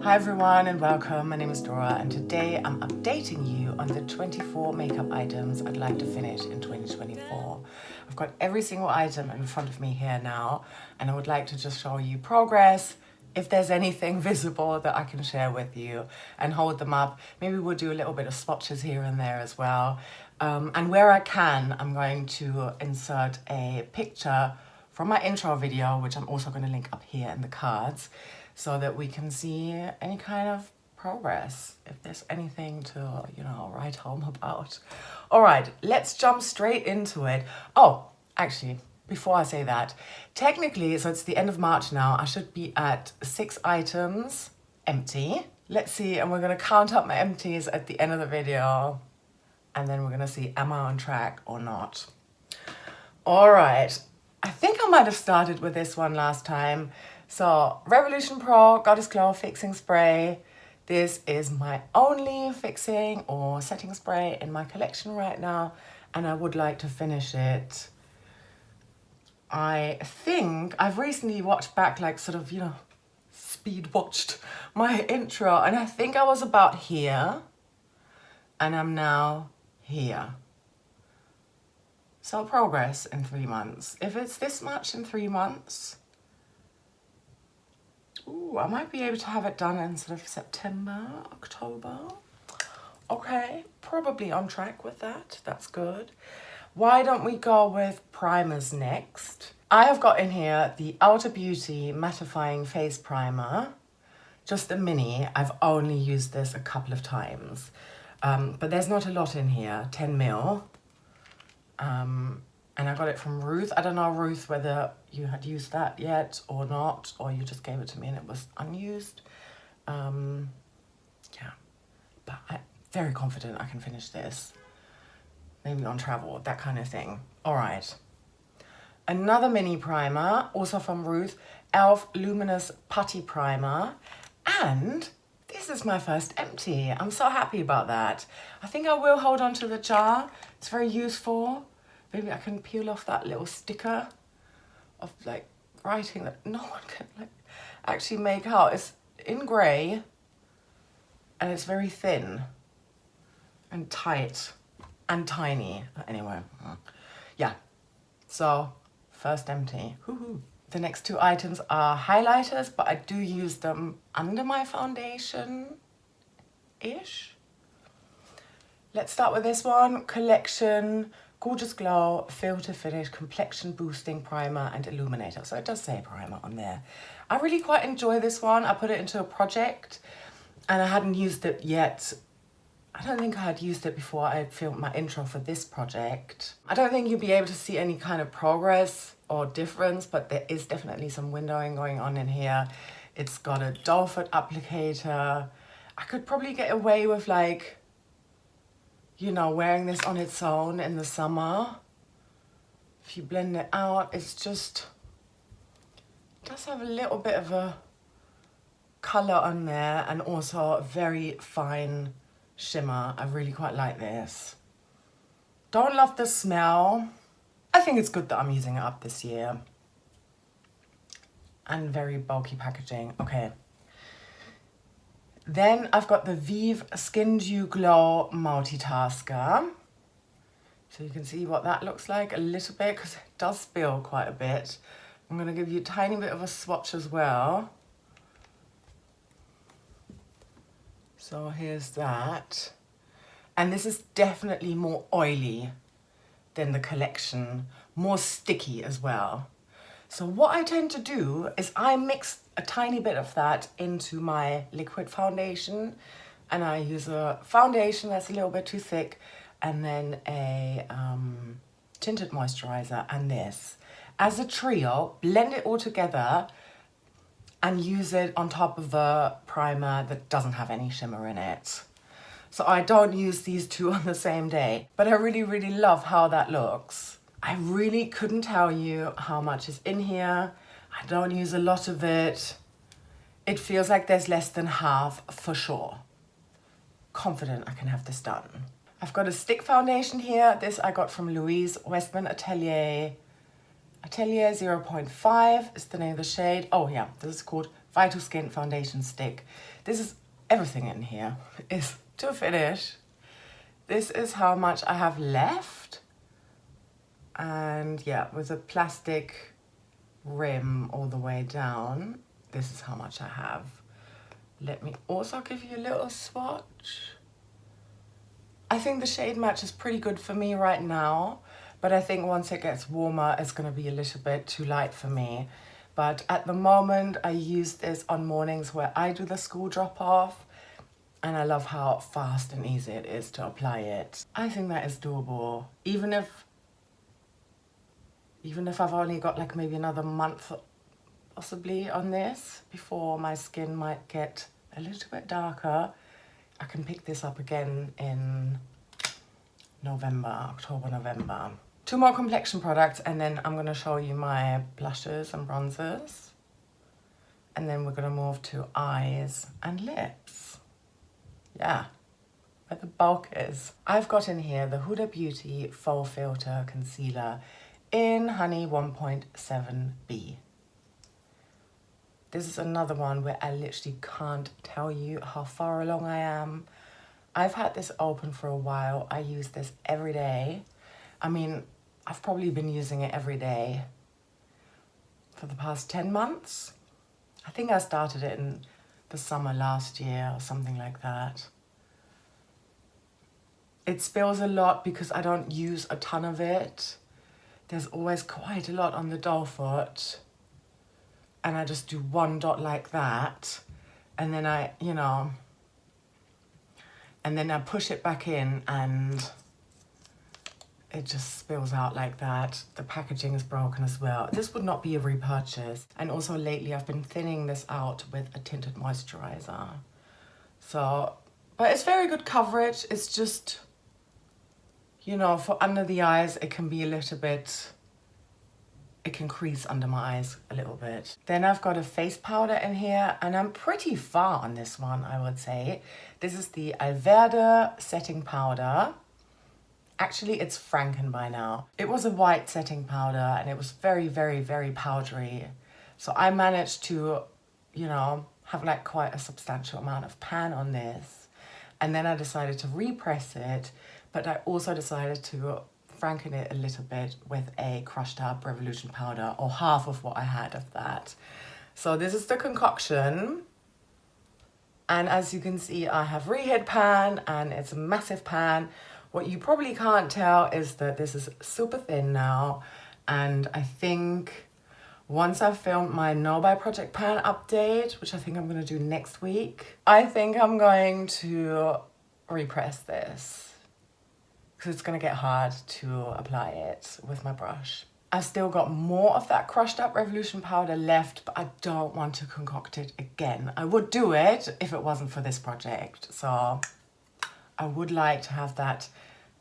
Hi everyone and welcome, my name is Dora and today I'm updating you on the 24 makeup items I'd like to finish in 2024. I've got every single item in front of me here now and I would like to just show you progress, if there's anything visible that I can share with you and hold them up. Maybe we'll do a little bit of swatches here and there as well. And where I can, I'm going to insert a picture from my intro video, which I'm also going to link up here in the cards, so that we can see any kind of progress, if there's anything to, you know, write home about. All right, let's jump straight into it. Oh, actually, before I say that, technically, so it's the end of March now, I should be at 6 items empty. Let's see, and we're gonna count up my empties at the end of the video, and then we're gonna see, am I on track or not? All right, I think I might have started with this one last time. So, Revolution Pro Goddess Glow Fixing Spray. This is my only fixing or setting spray in my collection right now, and I would like to finish it. I think I've recently watched back, like sort of, you know, speed watched my intro, and I think I was about here, and I'm now here. So progress in 3 months. If it's this much in 3 months, ooh, I might be able to have it done in sort of September, October. Okay, probably on track with that. That's good. Why don't we go with primers next? I have got in here the Huda Beauty Mattifying Face Primer. Just a mini. I've only used this a couple of times. But there's not a lot in here, 10 mil. And I got it from Ruth. I don't know, Ruth, whether you had used that yet or not, or you just gave it to me and it was unused. Yeah, but I'm very confident I can finish this. Maybe on travel, that kind of thing. All right. Another mini primer, also from Ruth, e.l.f. Luminous Putty Primer. And this is my first empty. I'm so happy about that. I think I will hold on to the jar. It's very useful. Maybe I can peel off that little sticker of like writing that no one can like actually make out. It's in grey and it's very thin and tight and tiny. Anyway, yeah. So first empty. Woohoo. The next 2 items are highlighters, but I do use them under my foundation-ish. Let's start with this one, Collection Gorgeous Glow Filter Finish Complexion Boosting Primer and Illuminator. So it does say primer on there. I really quite enjoy this one. I put it into a project and I hadn't used it yet. I don't think I had used it before I filmed my intro for this project. I don't think you'll be able to see any kind of progress or difference, but there is definitely some windowing going on in here. It's got a doe foot applicator. I could probably get away with, like, you know, wearing this on its own in the summer. If you blend it out, it's just, it does have a little bit of a color on there and also a very fine shimmer. I really quite like this. Don't love the smell. I think it's good that I'm using it up this year. And very bulky packaging. Okay. Then I've got the Vieve Skin Glow Multitasker. So you can see what that looks like a little bit, because it does spill quite a bit. I'm going to give you a tiny bit of a swatch as well. So here's that. And this is definitely more oily than the collection, more sticky as well. So what I tend to do is I mix a tiny bit of that into my liquid foundation, and I use a foundation that's a little bit too thick, and then a tinted moisturizer and this. As a trio, blend it all together and use it on top of the primer that doesn't have any shimmer in it. So I don't use these 2 on the same day, but I really, really love how that looks. I really couldn't tell you how much is in here. I don't use a lot of it. It feels like there's less than half for sure. Confident I can have this done. I've got a stick foundation here. This I got from Louise, Westman Atelier. Atelier 0.5 is the name of the shade. Oh yeah, this is called Vital Skin foundation stick. This is everything in here is to finish. This is how much I have left. And yeah, with a plastic rim all the way down, this is how much I have. Let me also give you a little swatch. I think the shade match is pretty good for me right now, but I think once it gets warmer, it's gonna be a little bit too light for me. But at the moment, I use this on mornings where I do the school drop off, and I love how fast and easy it is to apply it. I think that is doable. Even if I've only got like maybe another month possibly on this before my skin might get a little bit darker, I can pick this up again in October, November. 2 more complexion products, and then I'm gonna show you my blushes and bronzers. And then we're gonna move to eyes and lips. Yeah, where the bulk is. I've got in here the Huda Beauty Faux Filter Concealer in Honey 1.7B. This is another one where I literally can't tell you how far along I am. I've had this open for a while. I use this every day. I mean, I've probably been using it every day for the past 10 months. I think I started it in the summer last year or something like that. It spills a lot because I don't use a ton of it. There's always quite a lot on the doe foot. And I just do one dot like that. And then and then I push it back in and it just spills out like that. The packaging is broken as well. This would not be a repurchase. And also lately I've been thinning this out with a tinted moisturizer. So, but it's very good coverage. It's just, you know, for under the eyes, it can be a little bit, it can crease under my eyes a little bit. Then I've got a face powder in here, and I'm pretty far on this one, I would say. This is the Alverde setting powder. Actually, it's Franken by now. It was a white setting powder, and it was very, very, very powdery. So I managed to, you know, have like quite a substantial amount of pan on this. And then I decided to repress it, but I also decided to Franken it a little bit with a crushed up Revolution powder, or half of what I had of that. So this is the concoction. And as you can see, I have reheat pan, and it's a massive pan. What you probably can't tell is that this is super thin now. And I think once I've filmed my No Buy Project pan update, which I think I'm gonna do next week, I think I'm going to repress this, because it's gonna get hard to apply it with my brush. I've still got more of that crushed up Revolution powder left, but I don't want to concoct it again. I would do it if it wasn't for this project. So I would like to have that,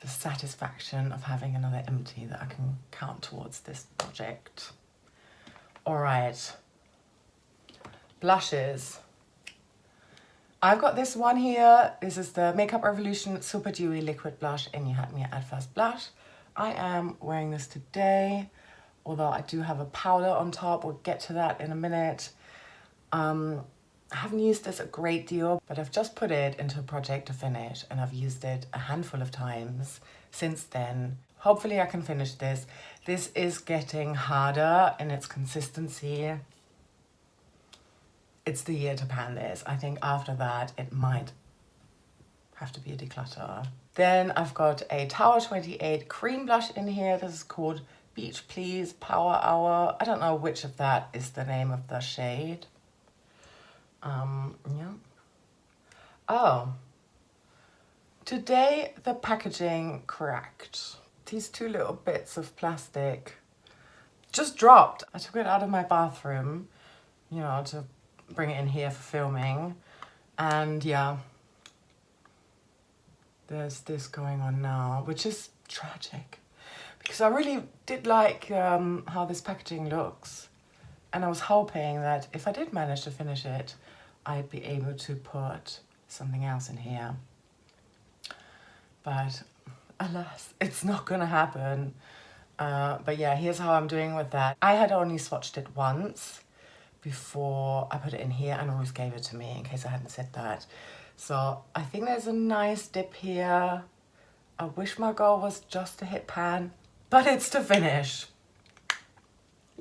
the satisfaction of having another empty that I can count towards this project. All right, blushes. I've got this one here. This is the Makeup Revolution Super Dewy Liquid Blush in You Had Me at First Blush. I am wearing this today, although I do have a powder on top. We'll get to that in a minute. I haven't used this a great deal, but I've just put it into a project to finish, and I've used it a handful of times since then. Hopefully I can finish this. This is getting harder in its consistency. It's the year to pan this. I think after that, it might have to be a declutter. Then I've got a Tower 28 cream blush in here. This is called Beach Please Power Hour. I don't know which of that is the name of the shade. Yeah. Oh, today the packaging cracked. These two little bits of plastic just dropped. I took it out of my bathroom, you know, to bring it in here for filming, and yeah, there's this going on now, which is tragic because I really did like how this packaging looks, and I was hoping that if I did manage to finish it, I'd be able to put something else in here, but alas, it's not gonna happen. But yeah, here's how I'm doing with that. I had only swatched it once, before I put it in here, and Ruth gave it to me in case I hadn't said that. So I think there's a nice dip here. I wish my goal was just to hit pan, but it's to finish.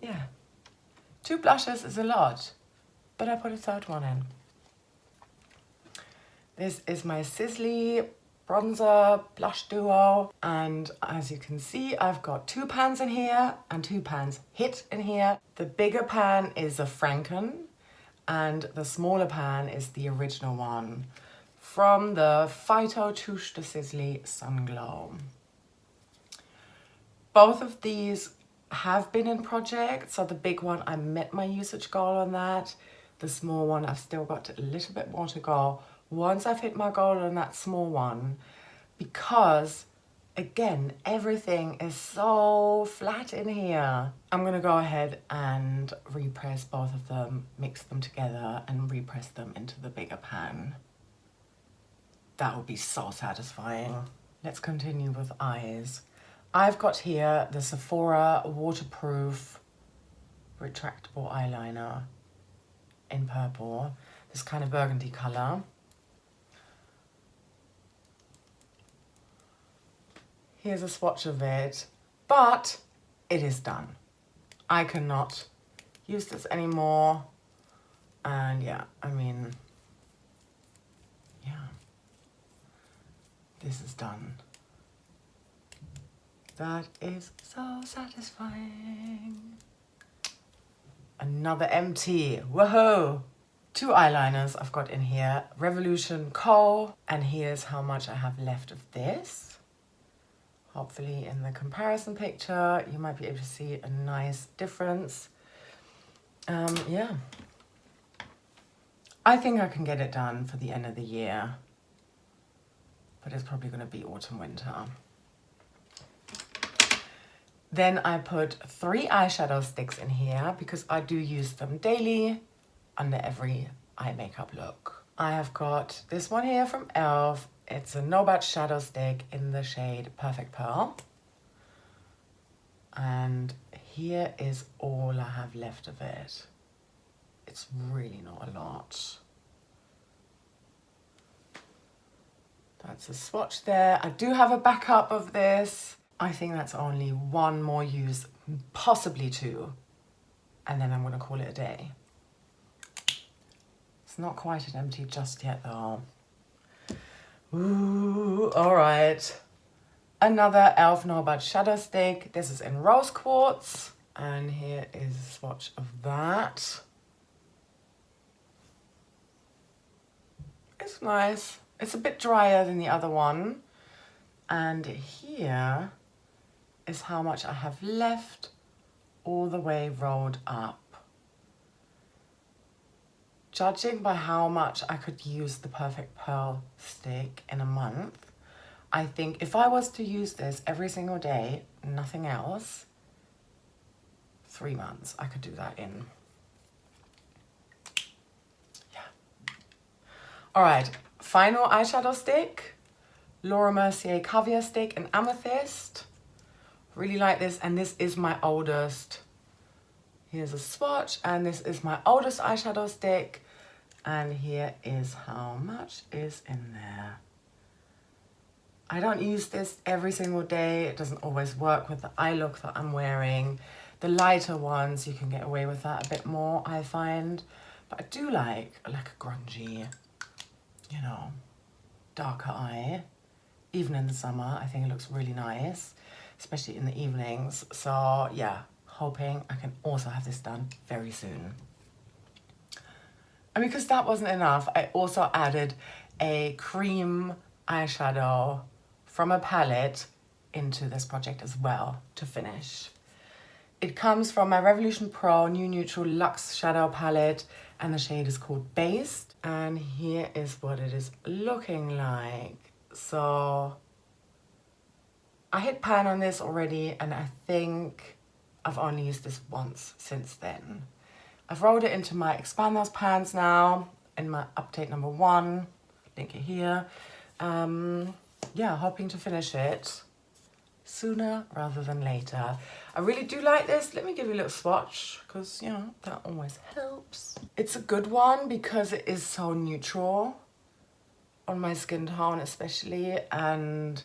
Yeah, 2 blushes is a lot, but I put a third one in. This is my Sisley bronzer blush duo, and as you can see, I've got 2 pans in here and 2 pans hit in here. The bigger pan is a Franken, and the smaller pan is the original one from the Phyto Touche de Sisley Sun Glow. Both of these have been in projects, so the big one, I met my usage goal on that. The small one, I've still got a little bit more to go once I've hit my goal on that small one, because again, everything is so flat in here. I'm gonna go ahead and repress both of them, mix them together and repress them into the bigger pan. That would be so satisfying. Let's continue with eyes. I've got here the Sephora waterproof retractable eyeliner in purple, this kind of burgundy color. Here's a swatch of it, but it is done. I cannot use this anymore. And yeah, I mean, yeah, this is done. That is so satisfying. Another empty, woohoo! 2 eyeliners I've got in here, Revolution Co. And here's how much I have left of this. Hopefully in the comparison picture, you might be able to see a nice difference. Yeah. I think I can get it done for the end of the year, but it's probably gonna be autumn, winter. Then I put 3 eyeshadow sticks in here because I do use them daily under every eye makeup look. I have got this one here from e.l.f. It's a No Batch shadow stick in the shade Perfect Pearl. And here is all I have left of it. It's really not a lot. That's a swatch there. I do have a backup of this. I think that's only 1 more use, possibly 2. And then I'm gonna call it a day. It's not quite an empty just yet though. Ooh, all right. Another e.l.f. No Batch shadow stick. This is in rose quartz. And here is a swatch of that. It's nice. It's a bit drier than the other one. And here is how much I have left, all the way rolled up. Judging by how much I could use the Perfect Pearl stick in a month, I think if I was to use this every single day, nothing else, 3 months I could do that in. Yeah. All right, final eyeshadow stick, Laura Mercier Caviar stick in Amethyst. Really like this, and this is my oldest. Here's a swatch, and this is my oldest eyeshadow stick. And here is how much is in there. I don't use this every single day. It doesn't always work with the eye look that I'm wearing. The lighter ones, you can get away with that a bit more, I find. But I do like a grungy, you know, darker eye. Even in the summer, I think it looks really nice, especially in the evenings. So yeah, hoping I can also have this done very soon. And because that wasn't enough, I also added a cream eyeshadow from a palette into this project as well to finish. It comes from my Revolution Pro New Neutral Luxe Shadow Palette, and the shade is called Based. And here is what it is looking like. So I hit pan on this already, and I think I've only used this once since then. I've rolled it into my Expand Those pans now in my update number 1. Link it here. Yeah, hoping to finish it sooner rather than later. I really do like this. Let me give you a little swatch because, you know, that always helps. It's a good one because it is so neutral on my skin tone especially, and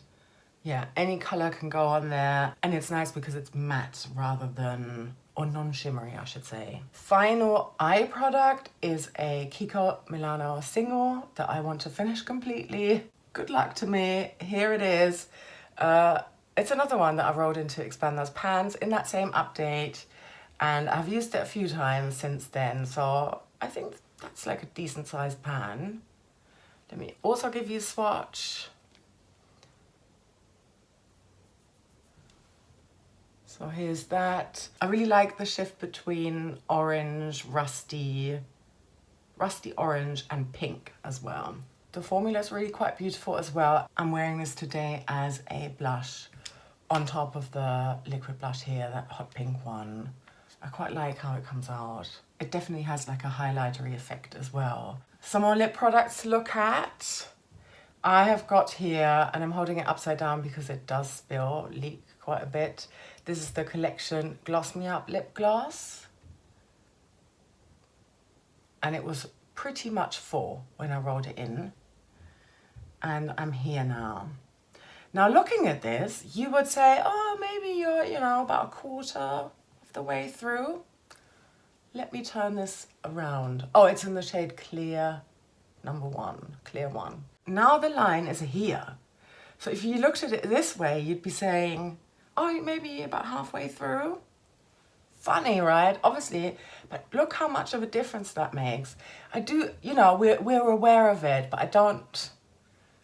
yeah, any color can go on there, and it's nice because it's matte rather than, or non-shimmery I should say. Final eye product is a Kiko Milano single that I want to finish completely. Good luck to me. Here it is. It's another one that I've rolled into Expand Those Pans in that same update, and I've used it a few times since then, so I think that's like a decent sized pan. Let me also give you a swatch. So here's that. I really like the shift between orange, rusty orange, and pink as well. The formula is really quite beautiful as well. I'm wearing this today as a blush on top of the liquid blush here, that hot pink one. I quite like how it comes out. It definitely has like a highlightery effect as well. Some more lip products to look at. I have got here, and I'm holding it upside down because it does leak quite a bit. This is the collection Gloss Me Up lip gloss. And it was pretty much full when I rolled it in. And I'm here now. Now looking at this, you would say, oh, maybe you're, you know, about a quarter of the way through. Let me turn this around. Oh, it's in the shade Clear number 1, Clear 1. Now the line is here. So if you looked at it this way, you'd be saying, oh, maybe about halfway through. Funny, right? Obviously, but look how much of a difference that makes. I do, you know, we're aware of it, but I don't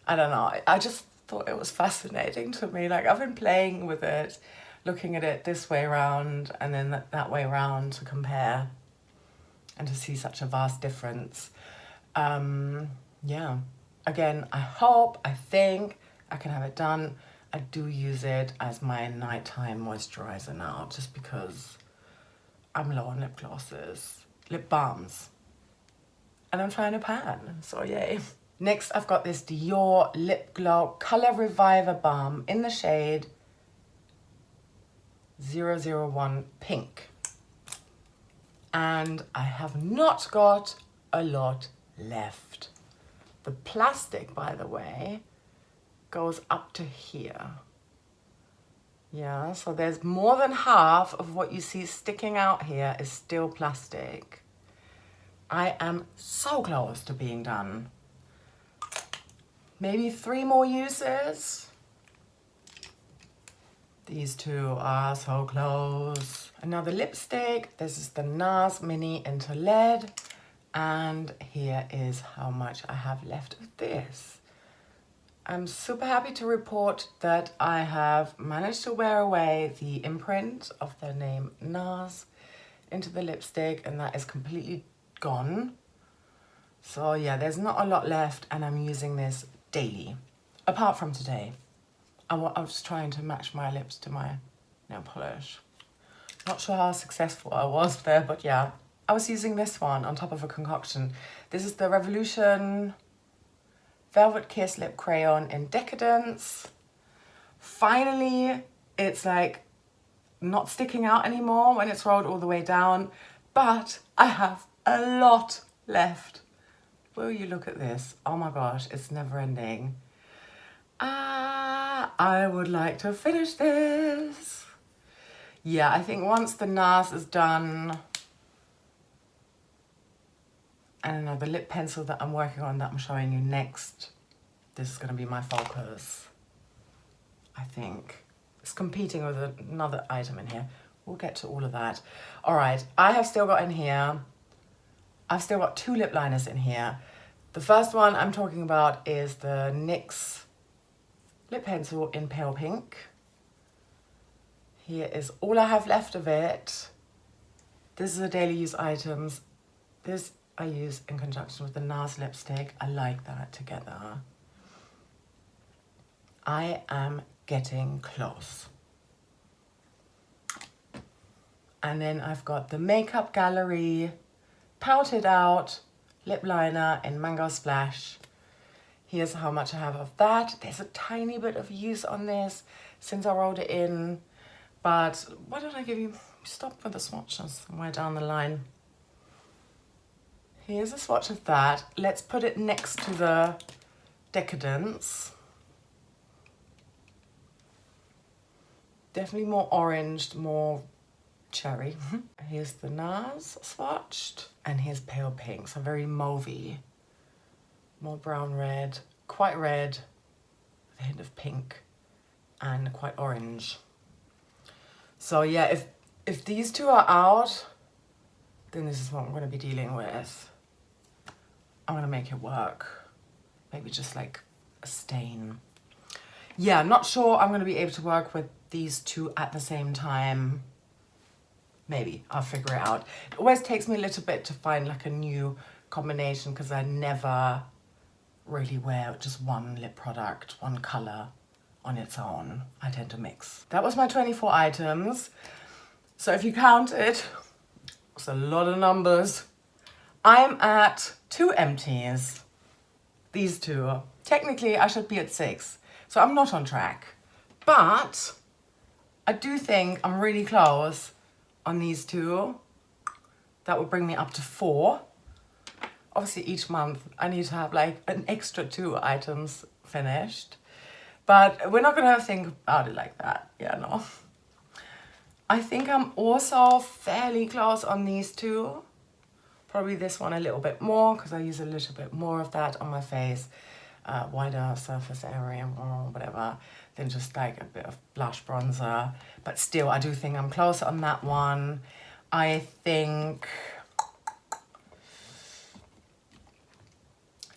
know. I just thought it was fascinating to me. Like, I've been playing with it, looking at it this way around and then that way around to compare and to see such a vast difference. Yeah. Again, I think I can have it done. I do use it as my nighttime moisturizer now, just because I'm low on lip glosses, lip balms, and I'm trying to pan, so yay. Next, I've got this Dior Lip Glow Color Reviver Balm in the shade 001 Pink. And I have not got a lot left. The plastic, by the way, goes up to here. Yeah, so there's more than half of what you see sticking out here is still plastic. I am so close to being done. Maybe 3 more uses. These two are so close. Another lipstick. This is the Nars Mini Into Lead. And here is how much I have left of this. I'm super happy to report that I have managed to wear away the imprint of the name Nars into the lipstick, and that is completely gone. So yeah, there's not a lot left, and I'm using this daily, apart from today. I was trying to match my lips to my nail polish. Not sure how successful I was there, but yeah. I was using this one on top of a concoction. This is the Revolution Velvet Kiss Lip Crayon in Decadence. Finally, it's like not sticking out anymore when it's rolled all the way down, but I have a lot left. Will you look at this? Oh my gosh, it's never ending. I would like to finish this. Yeah, I think once the Nars is done, and the lip pencil that I'm working on that I'm showing you next, this is going to be my focus, I think. It's competing with another item in here. We'll get to all of that. All right, I have still got in here, I've still got 2 lip liners in here. The first one I'm talking about is the NYX lip pencil in Pale Pink. Here is all I have left of it. This is a daily use items. This I use in conjunction with the Nars lipstick. I like that together. I am getting close. And then I've got the Makeup Gallery Pouted Out lip liner in Mango Splash Here's how much I have of that. There's a tiny bit of use on this since I rolled it in. But why don't I give you, stop with the swatches somewhere down the line. Here's a swatch of that. Let's put it next to the Decadence. Definitely more oranged, more cherry. Here's the Nars swatched. And here's pale pink, so very mauvey. More brown red, quite red, with a hint of pink, and quite orange. So yeah, if these two are out, then this is what I'm gonna be dealing with. I'm gonna make it work. Maybe just like a stain. Yeah, not sure I'm gonna be able to work with these two at the same time. Maybe, I'll figure it out. It always takes me a little bit to find like a new combination because I never really wear just one lip product, one color on its own. I tend to mix. That was my 24 items. So if you count it, it's a lot of numbers. I'm at 2 empties. These two. Technically, I should be at 6. So I'm not on track. But I do think I'm really close on these two. That would bring me up to 4. Obviously, each month I need to have like an extra 2 items finished. But we're not gonna think about it like that. Yeah, no. I think I'm also fairly close on these two. Probably this one a little bit more because I use a little bit more of that on my face. Wider surface area or whatever than just like a bit of blush bronzer. But still, I do think I'm close on that one. I think,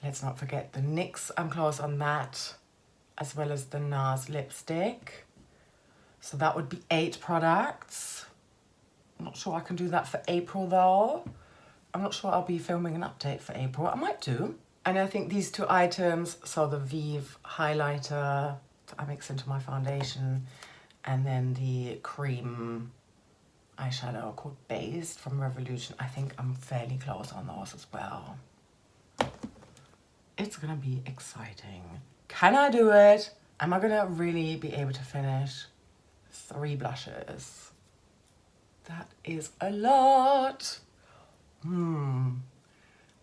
let's not forget the NYX. I'm close on that, as well as the Nars lipstick. So that would be 8 products. I'm not sure I can do that for April though. I'm not sure I'll be filming an update for April. I might do. And I think these 2 items, so the Vieve highlighter that I mix into my foundation, and then the cream eyeshadow called Based from Revolution. I think I'm fairly close on those as well. It's gonna be exciting. Can I do it? Am I gonna really be able to finish 3 blushes? That is a lot.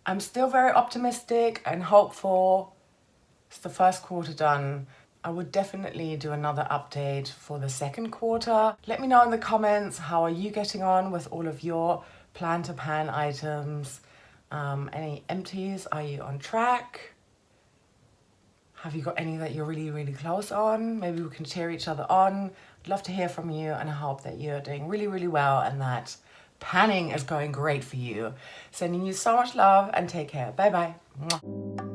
I'm still very optimistic and hopeful. It's the first quarter done. I would definitely do another update for the second quarter. Let me know in the comments, how are you getting on with all of your plan to pan items? Any empties? Are you on track? Have you got any that you're really, really close on? Maybe we can cheer each other on. I'd love to hear from you, and I hope that you're doing really, really well and that panning is going great for you. Sending you so much love and take care. Bye bye. Mwah.